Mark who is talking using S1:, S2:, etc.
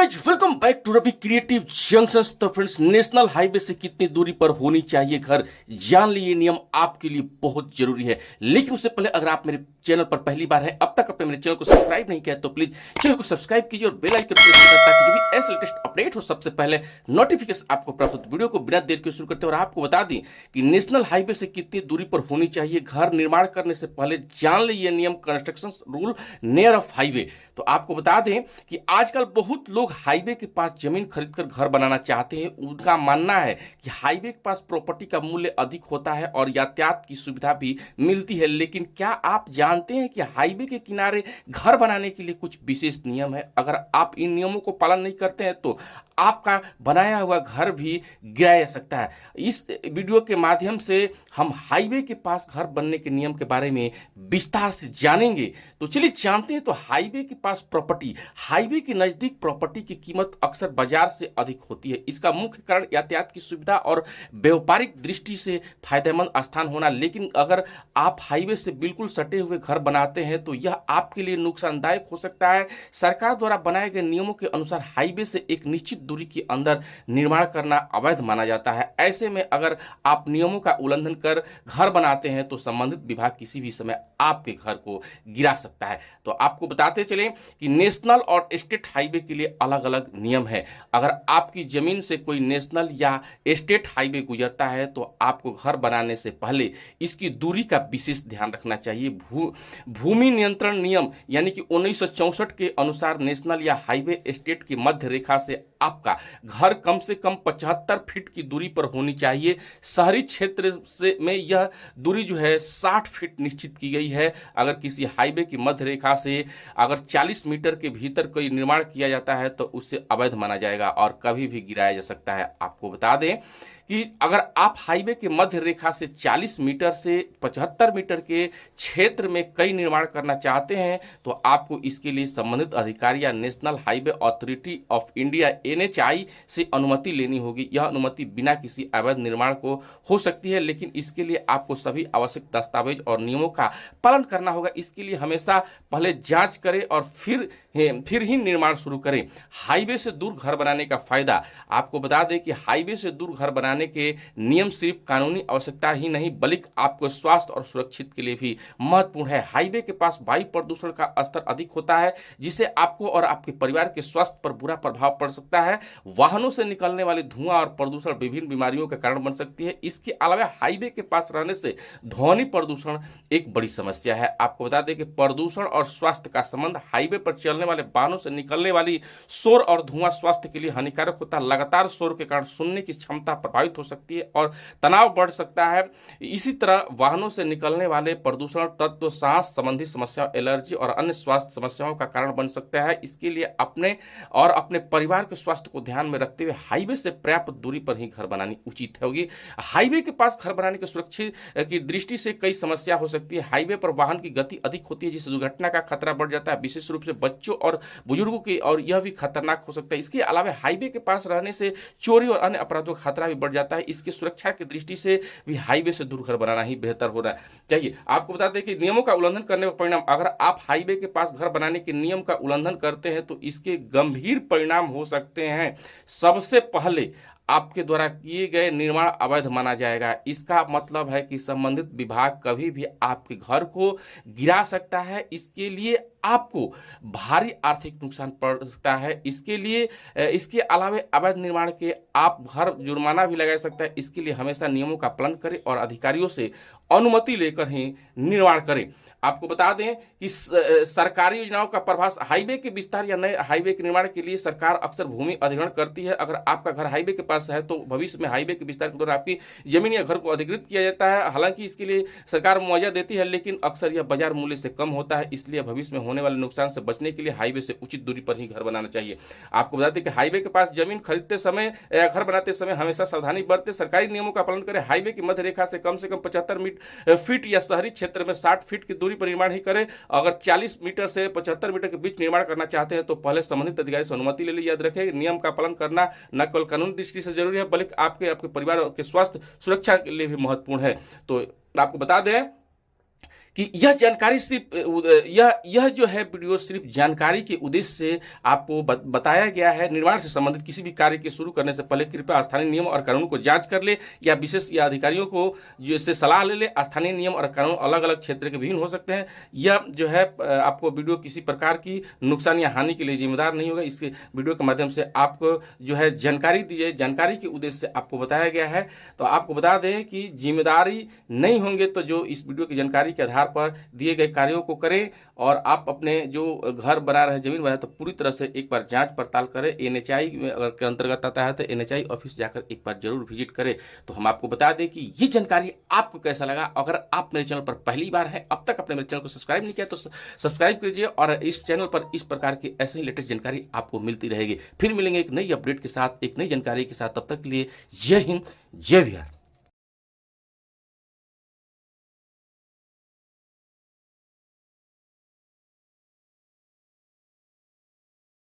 S1: Guys welcome back to Ravi creative junctions. तो friends, national highway से कितनी दूरी पर होनी चाहिए घर, जान लिए नियम आपके लिए बहुत जरूरी है। लेकिन उससे पहले अगर आप मेरे चैनल पर पहली बार हैं, अब तक अपने मेरे चैनल को सब्सक्राइब नहीं किया तो प्लीज चैनल को सब्सक्राइब कीजिए और बेल आइकन प्रेस कीजिए ताकि जो भी ऐसे लेटेस्ट अपडेट हो सबसे पहले नोटिफिकेशन आपको प्राप्त हो। वीडियो को बिना देर के शुरू करते हैं और आपको बता दें कि नेशनल हाईवे से कितनी दूरी पर होनी चाहिए घर निर्माण करने से पहले, जान ली ये नियम construction rule near of highway. तो आपको बता दें कि आजकल बहुत लोग हाईवे के पास जमीन खरीदकर घर बनाना चाहते हैं। उनका मानना है कि हाईवे के पास प्रॉपर्टी का मूल्य अधिक होता है और यातायात की सुविधा भी मिलती है। लेकिन क्या आप जानते हैं कि हाईवे के किनारे घर बनाने के लिए कुछ विशेष नियम है? अगर आप इन नियमों को पालन नहीं करते हैं तो आपका बनाया हुआ घर भी गिराया जा सकता है। इस वीडियो के माध्यम से हम हाईवे के पास घर बनने के नियम के बारे में विस्तार से जानेंगे। तो चलिए जानते हैं। तो हाईवे के पास प्रॉपर्टी, हाईवे के नजदीक प्रॉपर्टी की कीमत अक्सर बाजार से अधिक होती है। इसका मुख्य कारण यातायात की सुविधा और व्यापारिक दृष्टि से फायदेमंद स्थान होना। लेकिन अगर आप हाईवे से बिल्कुल सटे हुए घर बनाते हैं तो यह आपके लिए नुकसानदायक हो सकता है। सरकार द्वारा बनाए गए नियमों के अनुसार हाईवे से एक निश्चित दूरी के अंदर निर्माण करना अवैध माना जाता है। ऐसे में अगर आप नियमों का उल्लंघन कर घर बनाते हैं तो संबंधित विभाग किसी भी समय आपके घर को गिरा सकता है। तो आपको बताते चलें कि नेशनल और स्टेट हाईवे के लिए अलग अलग नियम है। अगर आपकी जमीन से कोई नेशनल या स्टेट हाईवे गुजरता है तो आपको घर बनाने से पहले इसकी दूरी का विशेष ध्यान रखना चाहिए। भूमि नियंत्रण नियम यानी कि 1964 के अनुसार नेशनल या हाईवे स्टेट की मध्य रेखा से आपका घर कम से कम 75 फीट की दूरी पर होनी चाहिए। शहरी क्षेत्र से में यह दूरी जो है 60 फीट निश्चित की गई है। अगर किसी हाईवे की मध्य रेखा से अगर 40 मीटर के भीतर कोई निर्माण किया जाता है तो उससे अवैध माना जाएगा और कभी भी गिराया जा सकता है। आपको बता दें कि अगर आप हाईवे के मध्य रेखा से 40 मीटर से 75 मीटर के क्षेत्र में कई निर्माण करना चाहते हैं तो आपको इसके लिए संबंधित अधिकारी या national highway authority of India NHAI से अनुमति लेनी होगी। यह अनुमति बिना किसी अवैध निर्माण को हो सकती है, लेकिन इसके लिए आपको सभी आवश्यक दस्तावेज और नियमों का पालन करना होगा। इसके लिए हमेशा पहले जांच करें और फिर ही निर्माण शुरू करें। हाईवे से दूर घर बनाने का फायदा, आपको बता दें कि हाईवे से दूर घर बनाने के नियम सिर्फ कानूनी आवश्यकता ही नहीं बल्कि आपको स्वास्थ्य और सुरक्षित के लिए भी महत्वपूर्ण है। हाईवे के पास वायु प्रदूषण का स्तर अधिक होता है जिससे आपको और आपके परिवार के स्वास्थ्य पर बुरा प्रभाव पड़ सकता है। वाहनों से निकलने वाले धुआं और प्रदूषण विभिन्न बीमारियों का कारण बन सकती है। इसके अलावा हाईवे के पास रहने से ध्वनि प्रदूषण एक बड़ी समस्या है। आपको बता दें कि प्रदूषण और स्वास्थ्य का संबंध, हाईवे पर चलने वाले वाहनों से निकलने वाली शोर और धुआं स्वास्थ्य के लिए हानिकारक होता है। लगातार शोर के कारण सुनने की क्षमता प्रभावित हो सकती है और तनाव बढ़ सकता है। इसी तरह वाहनों से निकलने वाले प्रदूषण तत्व सांस संबंधी समस्याओं, एलर्जी और अन्य स्वास्थ्य समस्याओं का कारण बन सकता है। इसके लिए अपने और अपने परिवार के स्वास्थ्य को ध्यान में रखते हुए हाईवे से पर्याप्त दूरी पर ही घर बनानी उचित होगी। हाईवे के पास घर बनाने की सुरक्षा की दृष्टि से कई समस्या हो सकती है। हाईवे पर वाहन की गति अधिक होती है जिससे दुर्घटना का खतरा बढ़ जाता है, विशेष रूप से बच्चों और बुजुर्गों की, और यह भी खतरनाक हो सकता है। इसके अलावा हाईवे के पास रहने से चोरी और अन्य अपराधों का खतरा भी बढ़ जाता है। इसकी सुरक्षा की दृष्टि से भी हाईवे से दूर घर बनाना ही बेहतर होना चाहिए। आपको बता दें कि नियमों का उल्लंघन करने का परिणाम, अगर आप हाईवे के पास घर बनाने के नियम का उल्लंघन करते हैं तो इसके गंभीर परिणाम हो सकते हैं। सबसे पहले आपके द्वारा किए गए निर्माण अवैध माना जाएगा। इसका मतलब है कि संबंधित विभाग कभी भी आपके घर को गिरा सकता है। इसके लिए आपको भारी आर्थिक नुकसान पड़ सकता है। इसके अलावा अवैध निर्माण के आप घर जुर्माना भी लगा सकता है। इसके लिए हमेशा नियमों का पालन करें और अधिकारियों से अनुमति लेकर ही निर्माण करें। आपको बता दें कि सरकारी योजनाओं का प्रभाव, हाईवे के विस्तार या नए हाईवे के निर्माण के लिए सरकार अक्सर भूमि अधिग्रहण करती है। अगर आपका घर हाईवे के पास है तो भविष्य में हाईवे के विस्तार के दौरान आपकी जमीन या घर को अधिग्रहित किया जाता है। हालांकि इसके लिए सरकार मुआवजा देती है, लेकिन अक्सर यह बाजार मूल्य से कम होता है। इसलिए भविष्य में होने वाले नुकसान से बचने के लिए हाईवे से उचित दूरी पर ही घर बनाना चाहिए। आपको बता दें कि हाईवे के पास जमीन खरीदते समय या घर बनाते समय हमेशा सावधानी बरतें, सरकारी नियमों का पालन करें। हाईवे की मध्य रेखा से कम 75 फीट या शहरी क्षेत्र में 60 फीट की दूरी पर निर्माण ही करें। अगर 40 मीटर से 75 मीटर के बीच निर्माण करना चाहते हैं तो पहले संबंधित अधिकारी से अनुमति ले ली। याद रखें, नियम का पालन करना न केवल कानूनी दृष्टि से जरूरी है बल्कि आपके परिवार के स्वास्थ्य सुरक्षा के लिए भी महत्वपूर्ण है। तो आपको बता दें कि यह जानकारी सिर्फ यह जो है वीडियो सिर्फ जानकारी के उद्देश्य से आपको बताया गया है। निर्माण से संबंधित किसी भी कार्य के शुरू करने से पहले कृपया स्थानीय नियम और कानून को जांच कर ले या विशेष या अधिकारियों को जिससे सलाह ले ले। स्थानीय नियम और कानून अलग अलग क्षेत्र के विभिन्न हो सकते हैं। यह जो है आपको वीडियो किसी प्रकार की नुकसान या हानि के लिए जिम्मेदार नहीं होगा। इस वीडियो के माध्यम से आपको जो है जानकारी दी जाए, जानकारी के उद्देश्य से आपको बताया गया है। तो आपको बता दें कि जिम्मेदारी नहीं होंगे तो जो इस वीडियो की जानकारी के आधार पर दिए गए कार्यों को करें और आप अपने जो घर बना रहे, जमीन बना रहे, तो पूरी तरह से एक बार जांच पड़ताल करें। एनएचआई अगर के अंतर्गत आता है तो एनएचआई ऑफिस जाकर एक बार जरूर विजिट करें। तो हम आपको बता दें कि ये जानकारी आपको कैसा लगा। अगर आप मेरे चैनल पर पहली बार हैं, अब तक आपने मेरे चैनल को सब्सक्राइब नहीं किया तो सब्सक्राइब कीजिए और इस चैनल पर इस प्रकार की ऐसे ही लेटेस्ट जानकारी आपको मिलती रहेगी। फिर मिलेंगे एक नई अपडेट के साथ, एक नई जानकारी के साथ। तब तक के लिए जय हिंद, जय बिहार।